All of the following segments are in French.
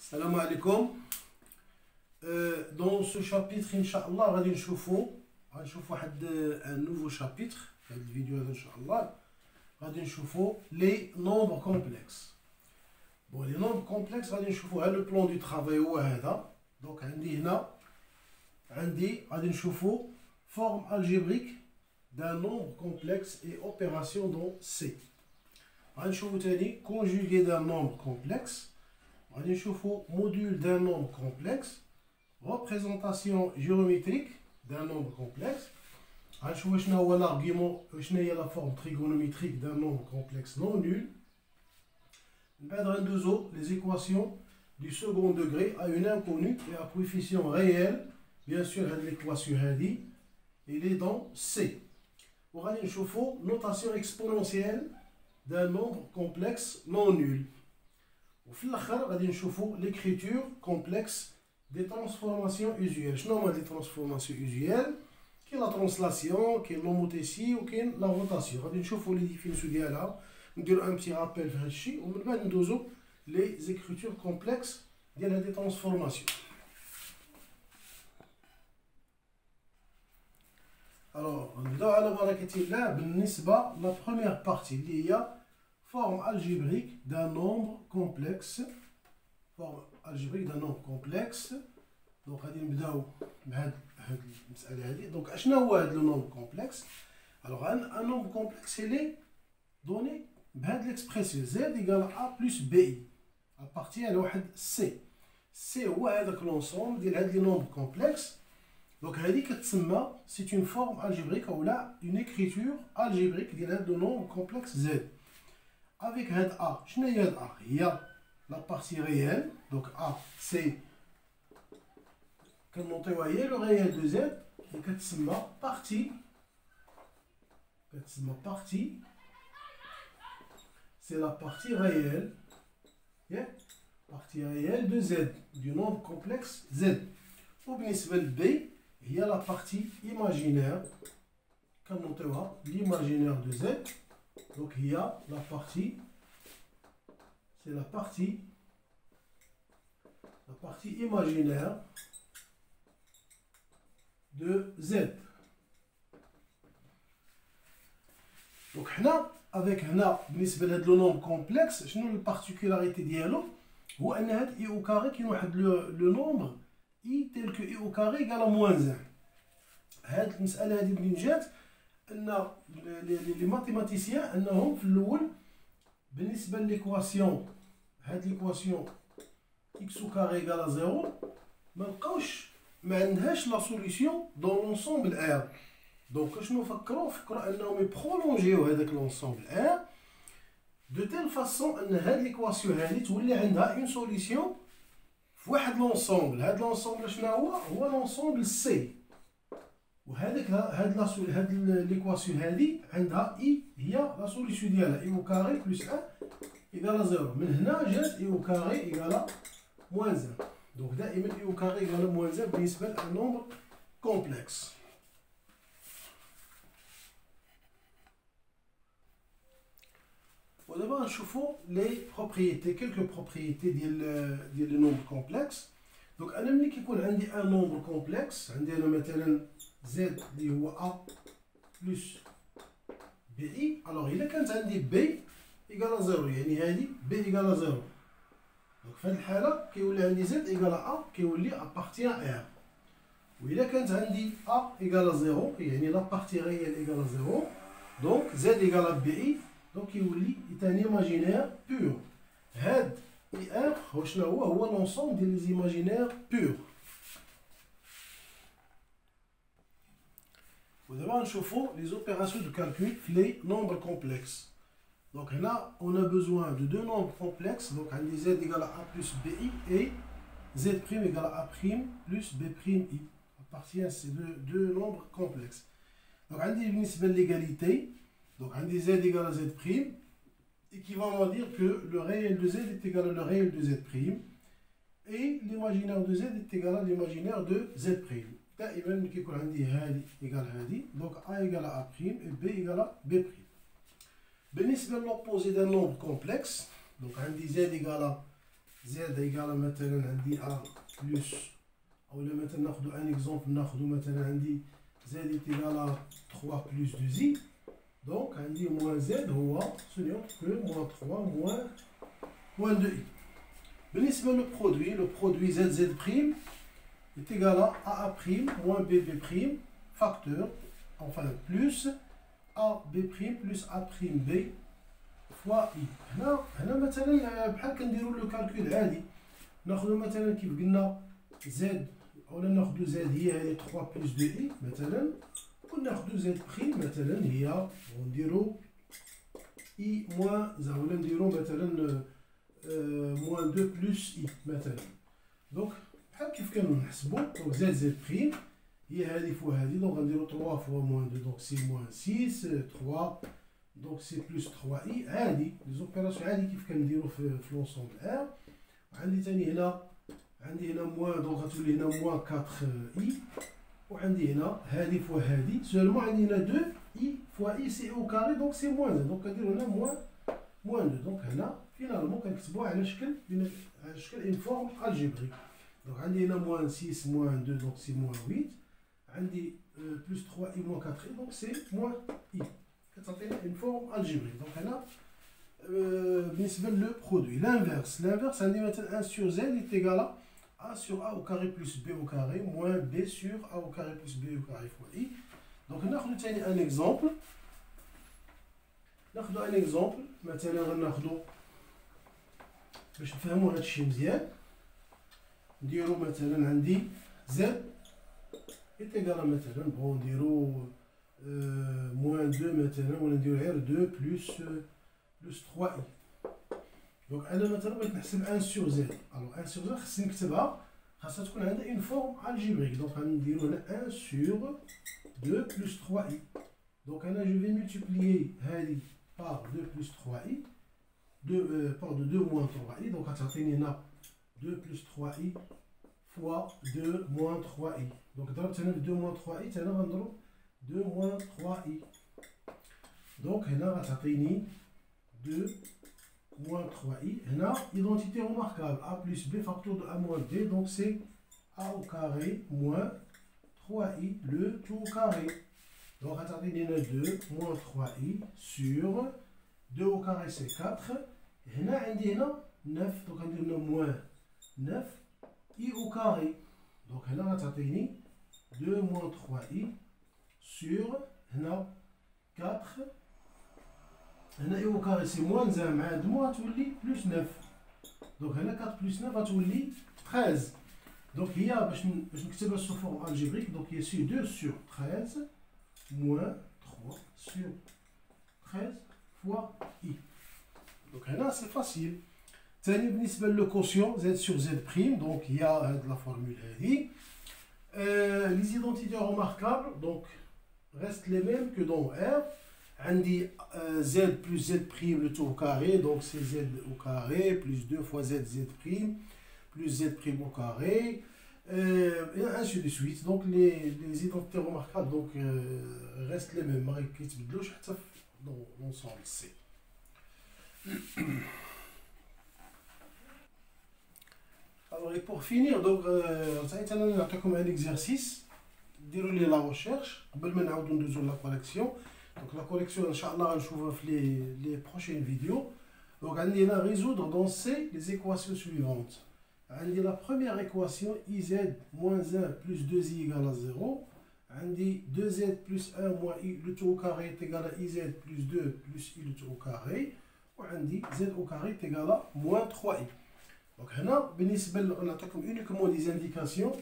Salam alaikum. Dans ce chapitre, Inch'Allah, on va voir un nouveau chapitre. Dans cette vidéo, Inch'Allah, on va voir les nombres complexes. Bon, les nombres complexes, on va voir le plan du travail. Donc, on va voir forme algébrique d'un nombre complexe et opération dans C. On va voir conjugué d'un nombre complexe. On va voir module d'un nombre complexe, représentation géométrique d'un nombre complexe. On va voir l'argument, la forme trigonométrique d'un nombre complexe non nul. On va voir les équations du second degré à une inconnue et à coefficient réel. Bien sûr, l'équation il est dans C. On va voir notation exponentielle d'un nombre complexe non nul. Au fil de l'écriture complexe des transformations usuelles. Je nomme les transformations usuelles, qui est la translation, qui est l'homothétie ou qui est la rotation. On va voir les définitions ديالها, ندير un petit rappel في هذا الشيء ومن بعد ندوزو les écritures complexes ديال هذه transformations. Alors, نبداو على بركة الله بالنسبة la première partie اللي هي forme algébrique d'un nombre complexe. Forme algébrique d'un nombre complexe. Donc, on va commencer avec cette مسألة. Donc, qu'est-ce que c'est le nombre complexe? Alors, un nombre complexe, il est donné par l'expression z égale a plus bi à partir de c. C est l'ensemble des nombres complexes. Donc, c'est une forme algébrique ou là une écriture algébrique de nombre complexe z. Avec A, il y a la partie réelle. Donc A, c'est comme on voyez le réel de Z. Et partie, c'est la partie réelle. Partie réelle de Z, du nombre complexe Z. Au B, il y a la partie imaginaire. Comme on voit, l'imaginaire de Z. Donc il y a la partie, c'est la partie imaginaire de Z. Donc avec le nombre complexe, la particularité ديالو هو ان هاد i au carré كاين واحد le nombre i tel que i au carré égale à moins 1. هاد المسألة هادي منين جات ان les mathématiciens انهم في الاول بالنسبه لليكواسيون هاد ليكواسيون x au carré égale à 0 ما عندهاش لا سوليسيون دون لونسومبل R. دونك شنو فكروا انهم يبرولونجيو هذاك لونسومبل R دو تيل فاسون ان هاد ليكواسيون هادي تولي عندها اون سوليسيون في واحد لونسومبل. هاد لونسومبل شنو هو لونسومبل سي. هاد ليكواسيون هادي عندها اي هي لا سوليسيون ديالها اي او كاري بلس 1 ايكالا 0. من هنا جات اي او كاري ايكالا موان 1. دونك دائما اي او كاري ايكالا موان 1 بالنسبه لان نومبر كومبلكس. ودابا نشوفوا لي بروبريتي كلكو بروبريتي ديال لي نومبر كومبلكس. دونك انا ملي كيكون عندي ان نومبر كومبلكس عندي انا مثلا z اللي هو a بلس بي. الوغ الا كانت عندي بي ايكالا 0 يعني هذه بي ايكالا 0. دونك في هذه الحاله كيولي عندي z ايكالا a كيولي ابارتيان ار. والا كانت عندي a ايكالا 0 يعني لا بارتي ريال ايكالا 0 دونك z ايكالا بي دونك يولي ثاني ايماجينير بور. هاد اي ار هو شنو هو لونسومبل ديال لي زيماجينير بور. ودابا نشوفوا les opérations de calcul les nombres complexes. Donc là on a besoin de deux nombres complexes. Donc on a z égale à a plus bi et z prime égale à a prime plus b prime i. À partir de ces deux nombres complexes. Donc on a بالنسبة l'égalité. Donc on a z égale à z prime, équivalent à dire que le réel de z est égal à le réel de z prime et l'imaginaire de z est égal à l'imaginaire de z prime. دائما كيكون عندي هذه ايكال هذه دونك a ايكال a prime et b ايكال b prime. بالنسبه للوبوزي دان نومبر كومبلكس دونك عندي z ايكال زد ايكال مثلا عندي ا بلس، اولا مثلا ناخدو ان اكزومبل، ناخدو مثلا عندي زد ايكال 3 بلس 2 زي، دونك عندي موان زد هو سوني اوتر كو موان 3 موان 2 اي. بالنسبه لو برودوي زد زد بريم est égal à AA' moins BB' facteur, enfin plus AB' plus A'B fois I. هنا مثلا بحال كنديرو لو كالكول عادي، ناخدو مثلا كيف قلنا زد، اولا ناخدو زد هي هذه 3 بلس 2 اي مثلا، وناخدو زد بريم مثلا هي ونديرو اي موان ولا نديرو مثلا موان 2 بلس اي مثلا. دونك بحال كيف كانوا نحسبوا، دونك زد بريم هي هذه فوا هذه، دونك غنديرو 3 فوا موان 2 دونك سي موان 6 3 دونك سي بلس 3 اي عادي، لي زوبيراسيون عادي كيف كنديرو في لونسومبل ار. عندي ثاني هنا، عندي هنا موان، دونك غتولي هنا موان 4 اي، وعندي هنا هذه فوا هذه، سولمون عندي هنا 2 اي فوا اي سي او كاري دونك سي موان 2، دونك كنديرو هنا موان 2. دونك هنا فينالمون كنكتبوها على شكل اون فورم الجبريك. دونك عندي هنا موان 6 موان 2 دونك سي موان 8، عندي بلس 3 اي موان 4 اي دونك سي موان اي، كتعطينا اون فورم الجبريك. دونك هنا بالنسبه لو برودوي لانفيرس عندي مثلا 1 sur z est égal à a sur a au carré plus b au carré moins b sur a au carré plus b au carré fois i. دونك ناخذ ثاني ان اكزومبل، ناخذ ان اكزومبل مثلا غناخذ باش نفهموا هذا الشيء مزيان. نديرو مثلا عندي زد est égal à مثلا بون نديرو موان 2 مثلا، ولا نديرو غير 2 بلس 3 اي. دونك انا مثلا بغيت نحسب 1 sur z، الوغ 1 sur z خصني نكتبها، خاصها تكون عندها اون فورم الجبريك. دونك غنديرو هنا 1 sur 2 plus 3i. Donc là, je vais multiplier par 2 plus 3i, par 2 moins 3i. Donc, on a 2 plus 3i fois 2 moins 3i. Donc, dans 2 moins 3i, on a 2 moins 3i. Donc, on a 2 moins 3i. On a identité remarquable, a plus b facteur de a moins b. Donc, c'est a au carré moins 3i le tout au carré. Donc, on a 2 moins 3i sur 2 au carré, c'est 4. Et là, on a 9. Donc, on a moins 9i au carré. Donc, là, on a 2 moins 3i sur 4. هنا i au carré, c'est moins 1 مع 2 غتولي plus 9. Donc, هنا 4 plus 9 غتولي 13. Donc, il y a, je vais sous forme algébrique, donc il y a 2 sur 13 moins 3 sur 13 fois i. Donc là, c'est facile. بالنسبة le quotient z sur z', donc il y a la formule هذه. Les identités remarquables donc restent les mêmes que dans R. عندي z plus z' le tout au carré, donc c'est z au carré plus 2 fois z plus z' au carré, et ainsi de suite. Donc les identités remarquables donc, restent les mêmes dans l'ensemble C. Alors, et pour finir, donc, on a comme un exercice, dérouler la recherche, la collection. Donc la collection, Inch'Allah, on va voir les prochaines vidéos. Donc, on va résoudre dans C les équations suivantes. On a la première équation, iz moins 1 plus 2i égale à 0. On dit 2z plus 1 moins i le tout au carré est égal à iz plus 2 plus i le tout au carré. Et on dit z au carré est égal à moins 3i. Donc là, on a uniquement des indications.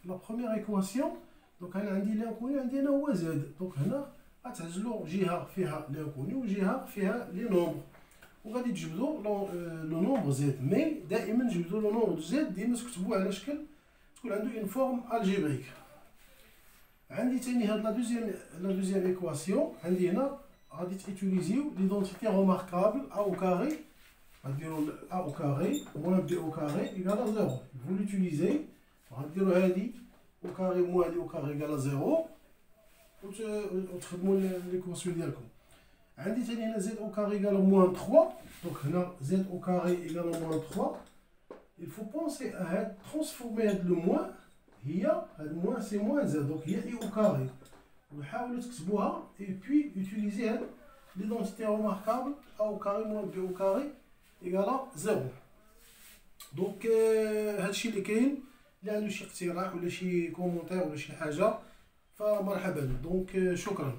La première équation, donc on a dit l'inconnu, on dit هو z. Donc là, غتعزلوا جهة فيها l'inconnu وجهة فيها les nombres. وغادي تجبدوا لو نومبر زد، مي دائما جبدوا لو نومبر زد ديما تكتبوه على شكل تكون عنده اون فورم الجبريك. عندي ثاني هاد لا دوزيام ايكواسيون، عندي هنا غادي تيتيليزيو ليدونتيتي روماركابل ا او كاري، غديروا ا او كاري موان بي او كاري ايكال زيرو. فو لوتيليزي غديروا هادي او كاري موان هادي او كاري ايكال زيرو وتخدموا ليكواسيون ديالكم. عندي ثاني هنا زد او كاري ايكال موان 3. دونك هنا زد او كاري ايكال موان 3. il faut penser à هاد ترانسفورمي هاد لو موان، هي هاد موان سي موان زد، دونك هي اي او كاري، وحاولوا تكتبوها اي بي يوتيليزي هاد ليدونتيتي ريماركابل ا او كاري موان بي او كاري ايكال 0. دونك هادشي اللي كاين. اللي عنده شي اقتراح ولا شي كومونتير ولا شي حاجه فمرحبا. دونك شكرا.